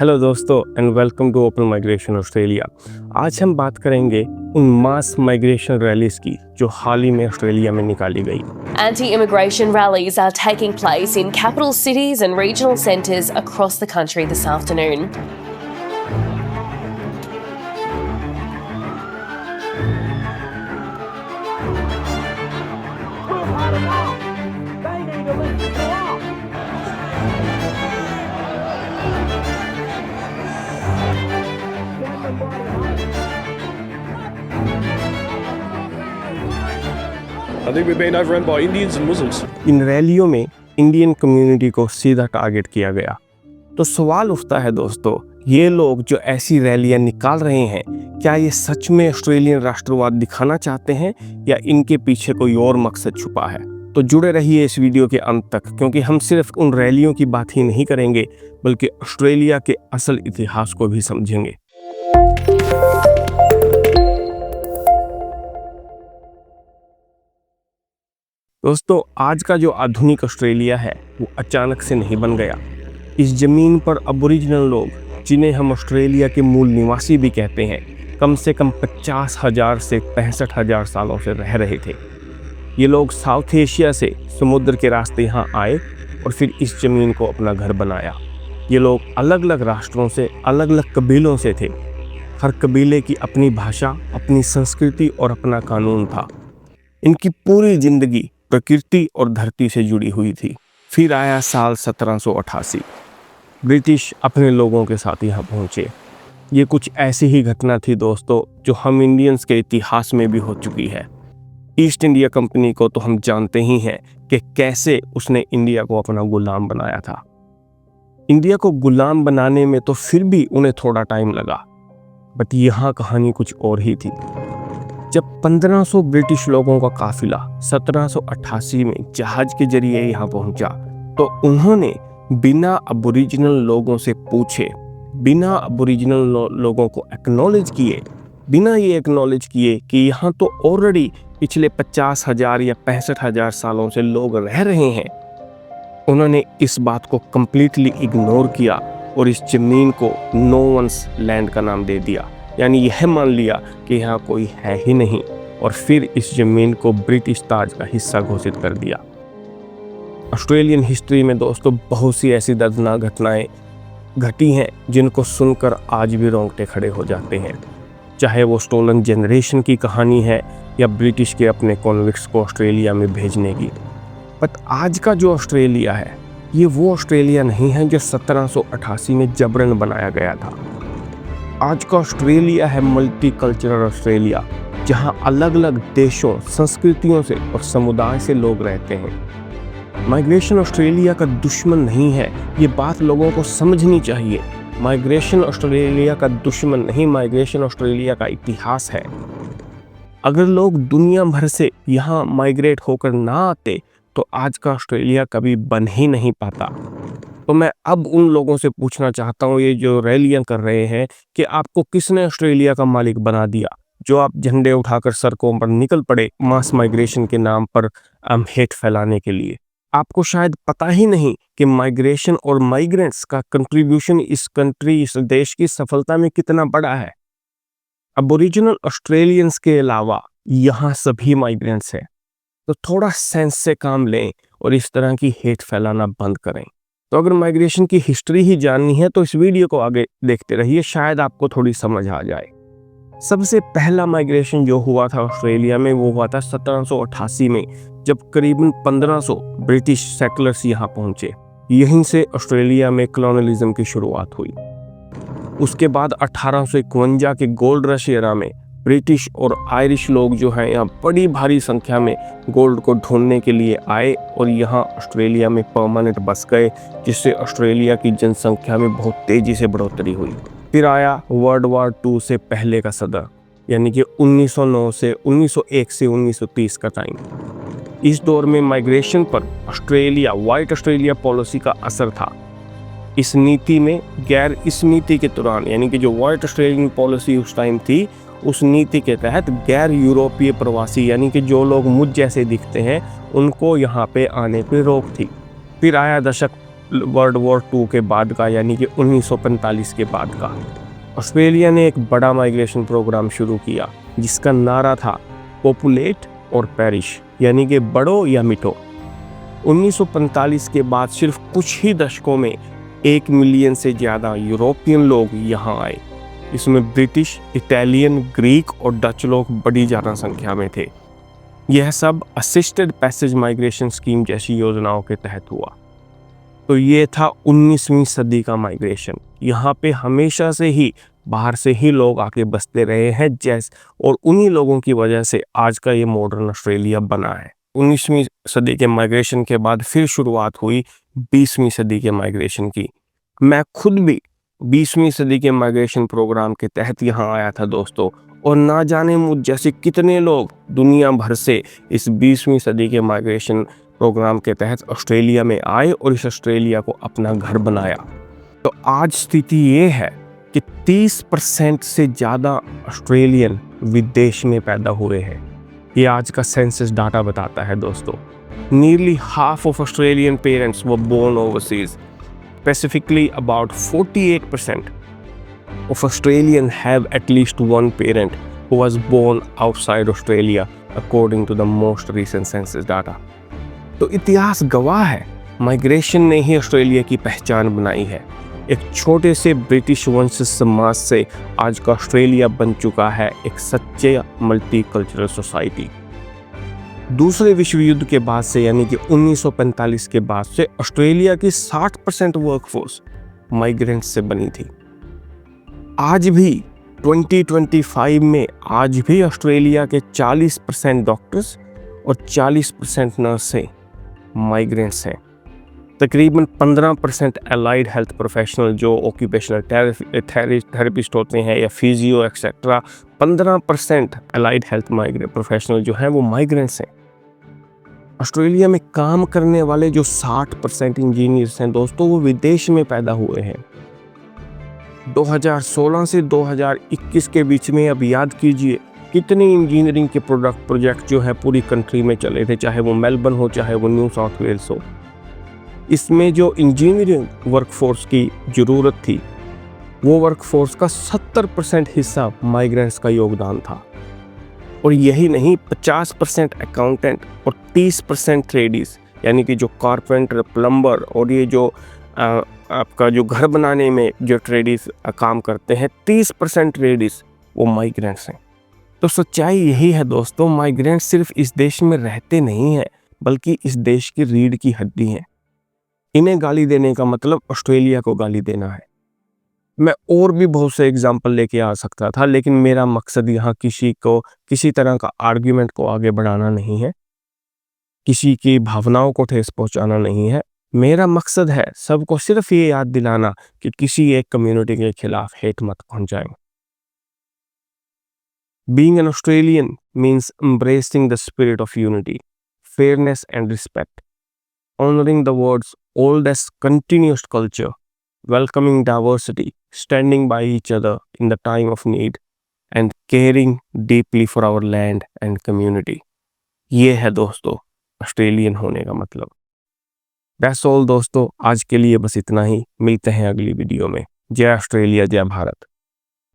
Hello दोस्तों and welcome to open migration Australia. आज हम बात करेंगे उन मास माइग्रेशन रैलीज की जो हाल ही में ऑस्ट्रेलिया में निकाली गई। Anti-immigration rallies are taking place in capital cities and regional centres across the country this afternoon. I think we're being overrun by Indians and Muslims. इन रैलियों में इंडियन कम्युनिटी को सीधा टारगेट किया गया। तो सवाल उठता है दोस्तों, ये लोग जो ऐसी रैलियां निकाल रहे हैं, क्या ये सच में ऑस्ट्रेलियन राष्ट्रवाद दिखाना चाहते हैं या इनके पीछे कोई और मकसद छुपा है? तो जुड़े रहिए इस वीडियो के अंत तक, क्योंकि हम सिर्फ उन रैलियों की बात ही नहीं करेंगे बल्कि ऑस्ट्रेलिया के असल इतिहास को भी समझेंगे। दोस्तों, आज का जो आधुनिक ऑस्ट्रेलिया है वो अचानक से नहीं बन गया। इस जमीन पर अबोरिजिनल लोग, जिन्हें हम ऑस्ट्रेलिया के मूल निवासी भी कहते हैं, कम से कम 50,000 से 65,000 सालों से रह रहे थे। ये लोग साउथ एशिया से समुद्र के रास्ते यहाँ आए और फिर इस ज़मीन को अपना घर बनाया। ये लोग अलग अलग राष्ट्रों से, अलग अलग कबीलों से थे। हर कबीले की अपनी भाषा, अपनी संस्कृति और अपना कानून था। इनकी पूरी ज़िंदगी प्रकृति और धरती से जुड़ी हुई थी। फिर आया साल 1788। ब्रिटिश अपने लोगों के साथ यहाँ पहुँचे। ये कुछ ऐसी ही घटना थी दोस्तों जो हम इंडियंस के इतिहास में भी हो चुकी है। ईस्ट इंडिया कंपनी को तो हम जानते ही हैं कि कैसे उसने इंडिया को अपना गुलाम बनाया था। इंडिया को गुलाम बनाने में तो फिर भी उन्हें थोड़ा टाइम लगा, बट यहाँ कहानी कुछ और ही थी। जब 1500 ब्रिटिश लोगों का काफिला 1788 में जहाज के जरिए यहाँ पहुंचा, तो उन्होंने बिना अबोरिजिनल लोगों से पूछे, बिना अबोरिजिनल लोगों को एक्नॉलेज किए, बिना ये एक्नॉलेज किए कि यहाँ तो ऑलरेडी पिछले 50,000 या 65,000 सालों से लोग रह रहे हैं, उन्होंने इस बात को कम्प्लीटली इग्नोर किया और इस जमीन को नो वंस लैंड का नाम दे दिया। यानी यह मान लिया कि यहाँ कोई है ही नहीं, और फिर इस जमीन को ब्रिटिश ताज का हिस्सा घोषित कर दिया। ऑस्ट्रेलियन हिस्ट्री में दोस्तों बहुत सी ऐसी दर्दनाक घटनाएं घटी हैं जिनको सुनकर आज भी रोंगटे खड़े हो जाते हैं। चाहे वो स्टोलन जनरेशन की कहानी है या ब्रिटिश के अपने कॉन्विक्ट्स को ऑस्ट्रेलिया में भेजने की। बट आज का जो ऑस्ट्रेलिया है, ये वो ऑस्ट्रेलिया नहीं है जो 1788 में जबरन बनाया गया था। आज का ऑस्ट्रेलिया है मल्टी कल्चरल ऑस्ट्रेलिया, जहां अलग अलग देशों, संस्कृतियों से और समुदाय से लोग रहते हैं। माइग्रेशन ऑस्ट्रेलिया का दुश्मन नहीं है, ये बात लोगों को समझनी चाहिए। माइग्रेशन ऑस्ट्रेलिया का दुश्मन नहीं, माइग्रेशन ऑस्ट्रेलिया का इतिहास है। अगर लोग दुनिया भर से यहाँ माइग्रेट होकर ना आते तो आज का ऑस्ट्रेलिया कभी बन ही नहीं पाता। तो मैं अब उन लोगों से पूछना चाहता हूँ, ये जो रैलियां कर रहे हैं, कि आपको किसने ऑस्ट्रेलिया का मालिक बना दिया, जो आप झंडे उठाकर सड़कों पर निकल पड़े मास माइग्रेशन के नाम पर हेट फैलाने के लिए। आपको शायद पता ही नहीं कि माइग्रेशन और माइग्रेंट्स का कंट्रीब्यूशन इस कंट्री, इस देश की सफलता में कितना बड़ा है। अबोरिजिनल ऑस्ट्रेलियंस के अलावा यहाँ सभी माइग्रेंट्स हैं। तो थोड़ा सेंस से काम लें और इस तरह की हेट फैलाना बंद करें। तो अगर माइग्रेशन की हिस्ट्री ही जाननी है तो इस वीडियो को आगे देखते रहिए, शायद आपको थोड़ी समझ आ जाए। सबसे पहला माइग्रेशन जो हुआ था ऑस्ट्रेलिया में वो हुआ था 1788 में, जब करीबन 1500 ब्रिटिश सेटलर्स यहाँ पहुंचे। यहीं से ऑस्ट्रेलिया में कॉलोनियलिज्म की शुरुआत हुई। उसके बाद 1851 के गोल्ड रश एरा में ब्रिटिश और आयरिश लोग जो हैं यहाँ बड़ी भारी संख्या में गोल्ड को ढूंढने के लिए आए और यहाँ ऑस्ट्रेलिया में परमानेंट बस गए, जिससे ऑस्ट्रेलिया की जनसंख्या में बहुत तेज़ी से बढ़ोतरी हुई। फिर आया वर्ल्ड वार II से पहले का सदर, यानी कि 1909 से 1901 से 1930 का टाइम। इस दौर में माइग्रेशन पर ऑस्ट्रेलिया वाइट ऑस्ट्रेलिया पॉलिसी का असर था। इस नीति के दौरान, यानी कि जो वाइट ऑस्ट्रेलियन पॉलिसी उस टाइम थी, उस नीति के तहत गैर यूरोपीय प्रवासी, यानी कि जो लोग मुझ जैसे दिखते हैं, उनको यहाँ पे आने पे रोक थी। फिर आया दशक वर्ल्ड वॉर 2 के बाद का, यानी कि 1945 के बाद का। ऑस्ट्रेलिया ने एक बड़ा माइग्रेशन प्रोग्राम शुरू किया जिसका नारा था पॉपुलेट और पेरिश, यानी कि बढ़ो या मिटो। 1945 के बाद सिर्फ कुछ ही दशकों में 1 मिलियन से ज़्यादा यूरोपियन लोग यहाँ आए। इसमें ब्रिटिश, इटालियन, ग्रीक और डच लोग बड़ी ज़्यादा संख्या में थे। यह सब असिस्टेड पैसेज माइग्रेशन स्कीम जैसी योजनाओं के तहत हुआ। तो ये था 19वीं सदी का माइग्रेशन। यहाँ पे हमेशा से ही बाहर से ही लोग आके बसते रहे हैं और उन्हीं लोगों की वजह से आज का ये मॉडर्न ऑस्ट्रेलिया बना है। 19वीं सदी के माइग्रेशन के बाद फिर शुरुआत हुई 20वीं सदी के माइग्रेशन की। मैं खुद भी 20वीं सदी के माइग्रेशन प्रोग्राम के तहत यहाँ आया था दोस्तों, और ना जाने मुझ जैसे कितने लोग दुनिया भर से इस 20वीं सदी के माइग्रेशन प्रोग्राम के तहत ऑस्ट्रेलिया में आए और इस ऑस्ट्रेलिया को अपना घर बनाया। तो आज स्थिति ये है कि 30% से ज़्यादा ऑस्ट्रेलियन विदेश में पैदा हुए हैं। ये आज का सेंसस डाटा बताता है दोस्तों। Nearly half of Australian parents were born overseas. Specifically, about 48% of Australians have at least one parent who was born outside Australia, according to the most recent census data. तो इतिहास गवाह है, migration ने ही Australia की पहचान बनाई है। एक छोटे से ब्रिटिश वंश समाज से आज का ऑस्ट्रेलिया बन चुका है एक सच्चे मल्टीकल्चरल सोसाइटी। दूसरे विश्व युद्ध के बाद से, यानी कि 1945 के बाद से, ऑस्ट्रेलिया की 60% वर्कफोर्स माइग्रेंट्स से बनी थी। आज भी 2025 में आज भी ऑस्ट्रेलिया के 40% डॉक्टर्स और 40% नर्सें माइग्रेंट्स हैं। तकरीबन 15% एलाइड हेल्थ प्रोफेशनल जो ऑक्यूपेशनल थेरेपिस्ट होते हैं या physio etcetera, 15% allied health professional जो हैं वो माइग्रेंट्स हैं। ऑस्ट्रेलिया में काम करने वाले जो 60% इंजीनियर्स हैं दोस्तों, वो विदेश में पैदा हुए हैं। 2016 से 2021 के बीच में अब याद कीजिए कितने इंजीनियरिंग के प्रोजेक्ट जो है पूरी कंट्री में चले थे, चाहे वो मेलबर्न हो चाहे वो न्यू साउथ वेल्स हो। इसमें जो इंजीनियरिंग वर्कफोर्स की ज़रूरत थी वो वर्कफोर्स का 70% हिस्सा माइग्रेंट्स का योगदान था। और यही नहीं, 50% अकाउंटेंट और 30% ट्रेडीज, यानी कि जो कारपेंटर, प्लम्बर और ये जो आपका जो घर बनाने में जो ट्रेडीज काम करते हैं, 30% ट्रेडीज वो माइग्रेंट्स हैं। तो सच्चाई यही है दोस्तों, माइग्रेंट्स सिर्फ इस देश में रहते नहीं हैं बल्कि इस देश की रीढ़ की हड्डी हैं। इन्हें गाली देने का मतलब ऑस्ट्रेलिया को गाली देना है। मैं और भी बहुत से एग्जाम्पल लेके आ सकता था, लेकिन मेरा मकसद यहाँ किसी तरह का आर्ग्यूमेंट को आगे बढ़ाना नहीं है, किसी की भावनाओं को ठेस पहुंचाना नहीं है। मेरा मकसद है सबको सिर्फ ये याद दिलाना कि किसी एक कम्युनिटी के खिलाफ हेट मत पहुंचाएं। Being an Australian means embracing the spirit of unity, fairness and respect, honoring the world's oldest continuous culture, welcoming diversity, standing by each other in the time of need, and caring deeply for our land and community. ये है दोस्तों Australian होने का मतलब। That's all दोस्तों, आज के लिए बस इतना ही। मिलते हैं अगली वीडियो में। जय ऑस्ट्रेलिया, जय भारत।